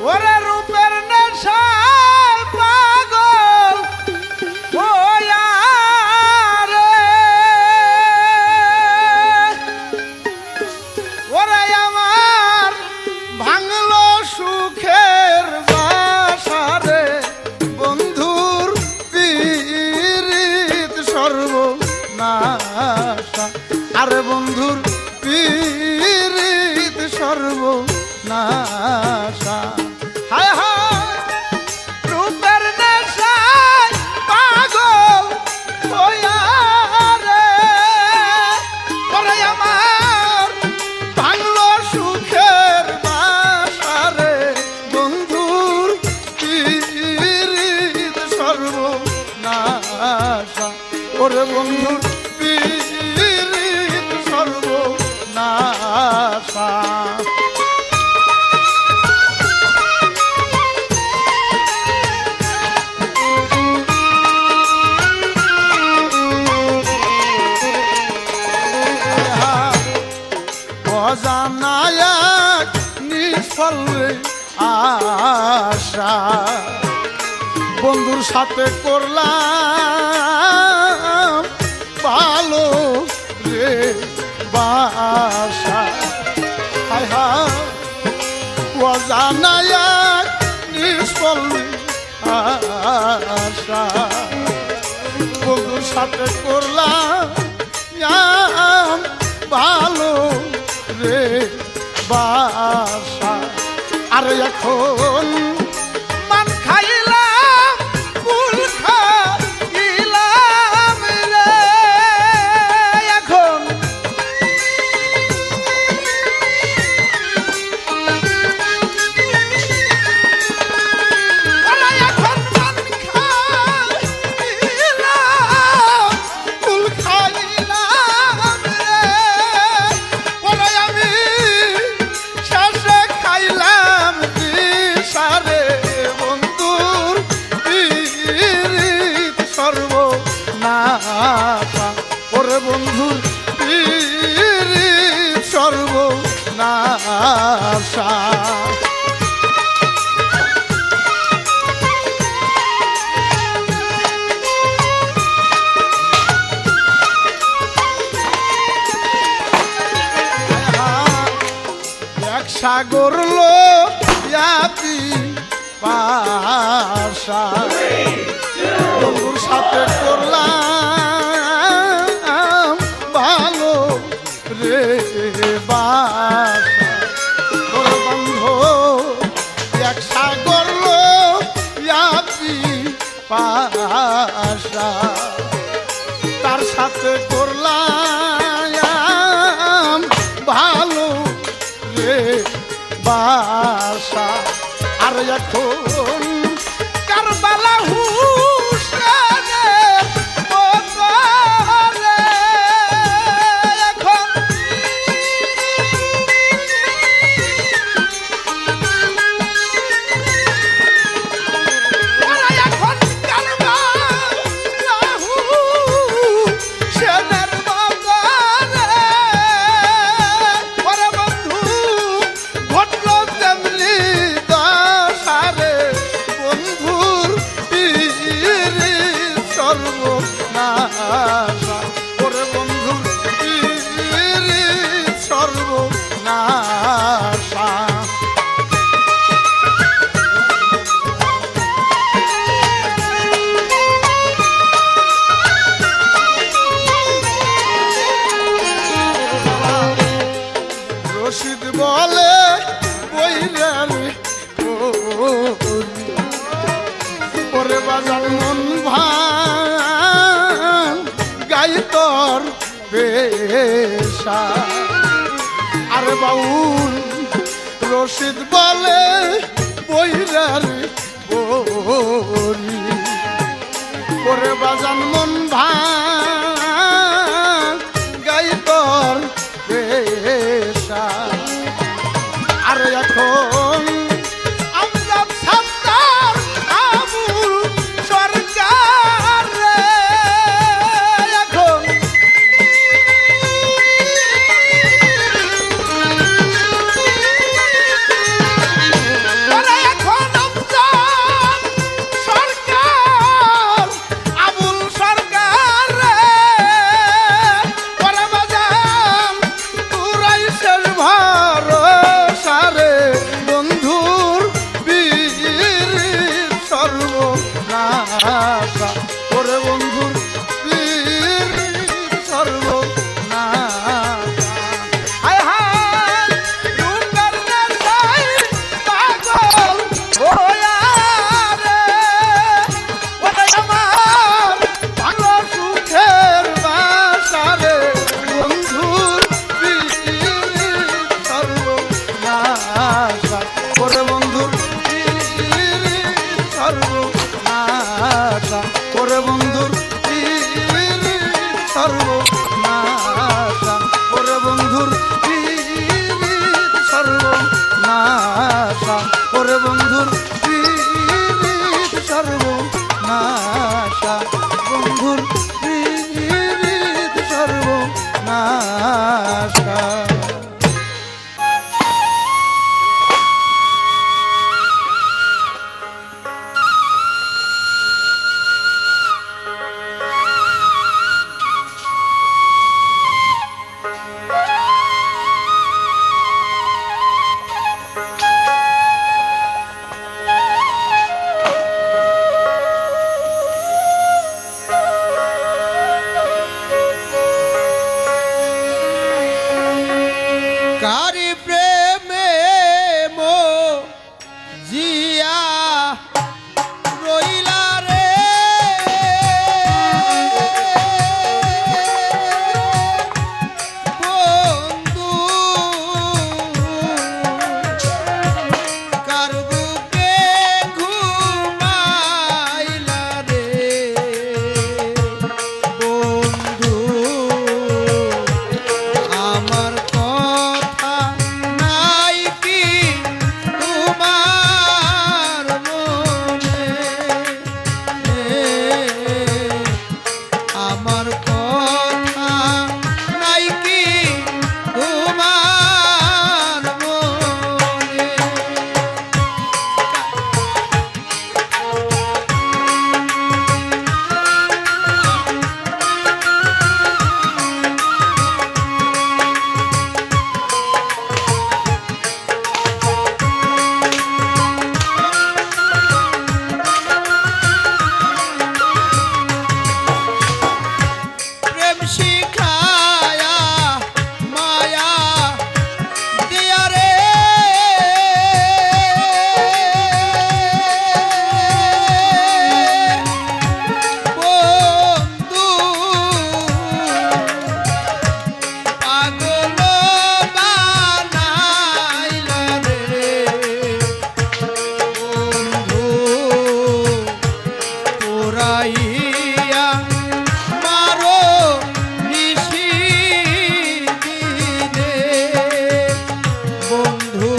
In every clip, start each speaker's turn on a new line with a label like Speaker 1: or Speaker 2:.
Speaker 1: ওরে রূপের নেশায় পাগল হইয়া রে ওরে আমার ভাঙলো সুখের বাসা রে বন্ধুর পীড়িত সর্বনাশা আরে বন্ধুর পীড়িত সর্বনাশা হায় হায় রূপের নেশায় পাগল হইয়া রে ওরে আমার ভাঙলো সুখের বাসা রে বন্ধুর পীড়িত সর্বনাশা ওরে বন্ধুর পীড়িত সর্বনাশা অজানায়ক নিষ্ফল আশা বন্ধুর সাথে করলাম ভালো রে বাসা হায় হায় অজানায়ক নিষ্ফল আশা বন্ধুর সাথে করলাম ভালো রে বাসা আর এখন মান খাইলাম কুল খাইলাম রে এখন এখন মান খাইলাম কুল খাইলাম রে ওরে আমি শেষে খাইলাম বিষারে বন্ধুর পীড়িত সর্বনাশা ওরে বন্ধুর পীড়িত সর্বনাশা এক সাগর লোয়াতি পাশা বন্ধুর সাথে করলাম ভালো রে বাসা ওরে বন্ধু এক সাগর লোয়াতি পাশা তার সাথে করলাম ভালো রে বাসা আর এখন কারবালা হুসেনের মতো রে এখন ওরা এখন কারবালা হুসেনের মতো রে ওরে বন্ধু ঘটলো তেমনি দশা রে বন্ধুর পীড়িত সর্বনাশা ওরে বন্ধুর পীড়িত সর্বনাশা রশিদ বলে বইরানি ওরে বাজার মন ভাঙ গাই তোর পেশা আরে বাউল রশিদ বলে বইরানি বলি ওরে বাজান মন ভাঙ গাই তোর পেশা আর এখন আমজাদ সরদার আবুল সরকার রে এখন বন্ধুর প্রীত সর্বনাশা, বন্ধুর প্রীত সর্বনাশা। কারি প্রেমে মো জিয়া রইলা রে, বন্ধু কার বুকে ঘুমাইলা রে, বন্ধু আমার আমার কথা নাই কি তোমার মনে? শিখায়া মায়া দিয়া রে, বন্ধু পাগল বানাইলা রে, বন্ধু পোড়াইয়া মারো বন্ধু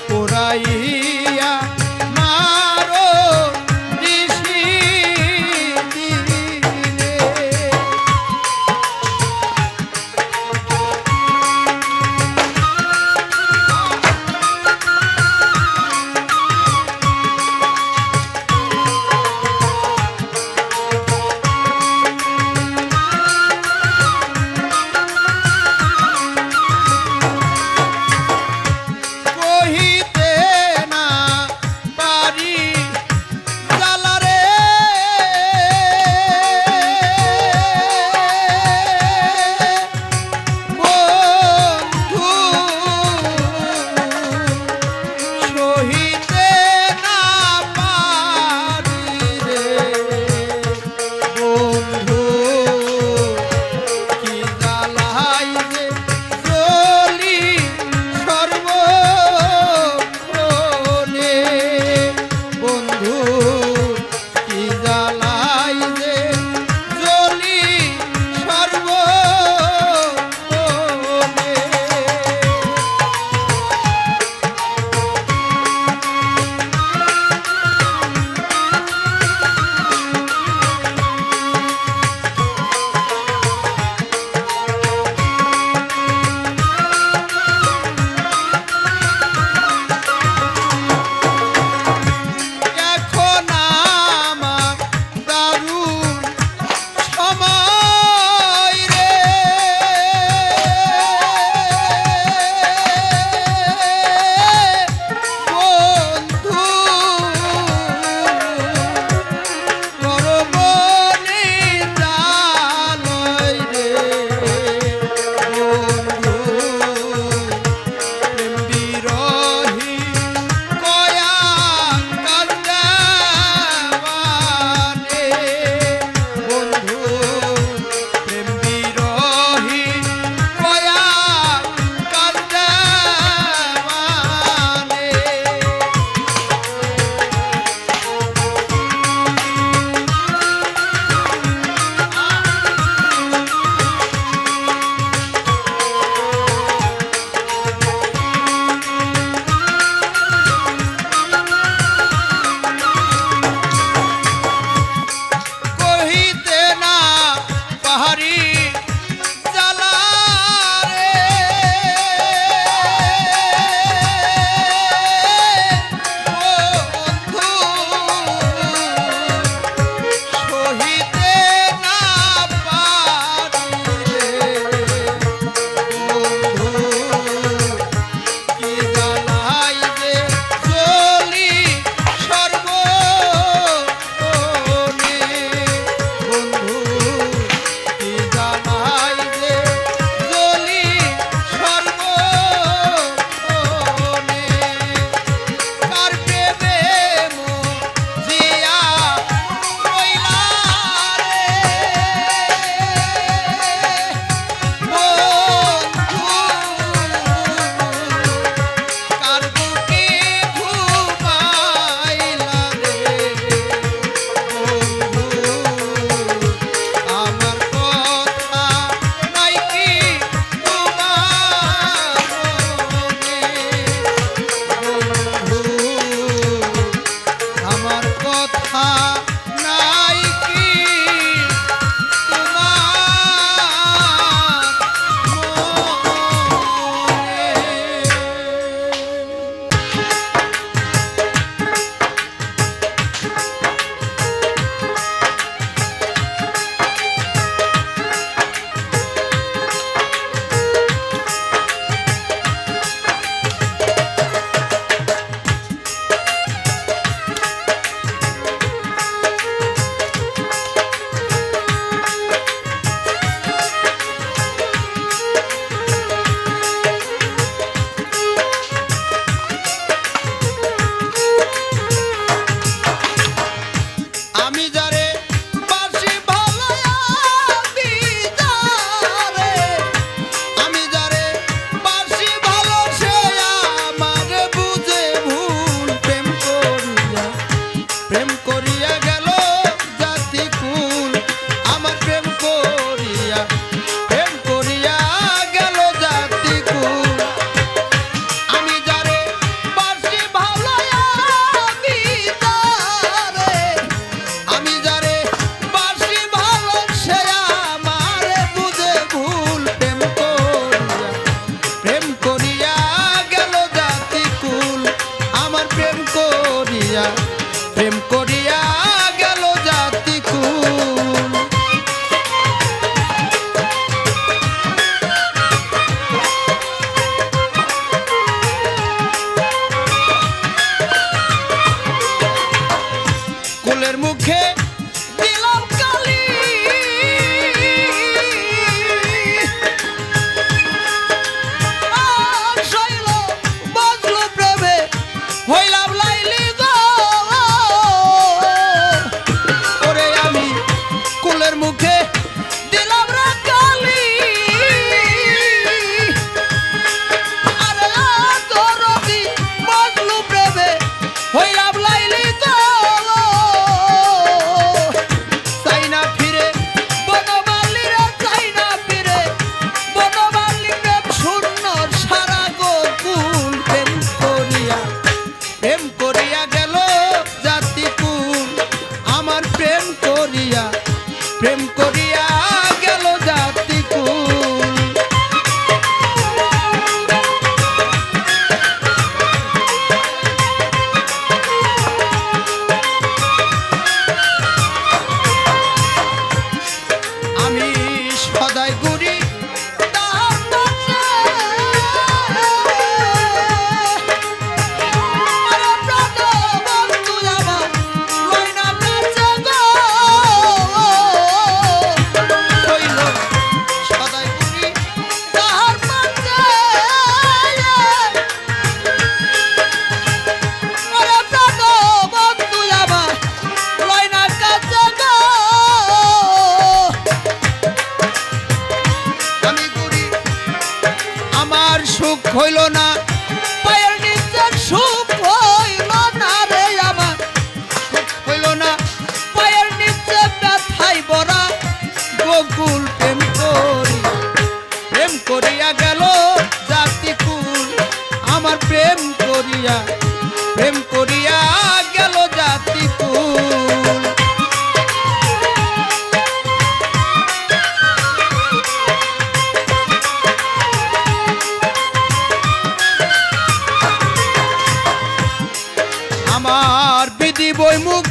Speaker 1: পোড়াইয়া মারো নিশি দিনে। কহিতে না করিয়া প্রেম করিয়া গেল জাতি কুল কুলের মুখে দিলাম কালি আর শৈল বাজলো প্রেমে হইলাম লাইলি গো ওরে আমি কুলের মুখে দিলাম রে কালি আরে দরদি বাজলো প্রেমে হইলাম লাইলি গো প্রেম করিয়া গেল জাতি কুল আমি সদাই ঘুরি তাহার পাশে আরে প্রাণ বন্ধু আমার লইনা কাছে গো সুখ হইল না পায়ের নিচের সুখ হইল না রে আমার সুখ হইল না পায়ের নিচে ব্যথাই ভরা গোকুল প্রেম করিয়া গেল জাতি কুল আমার প্রেম করিয়া গেল জাতি কুল আমার বিধি বই মুখ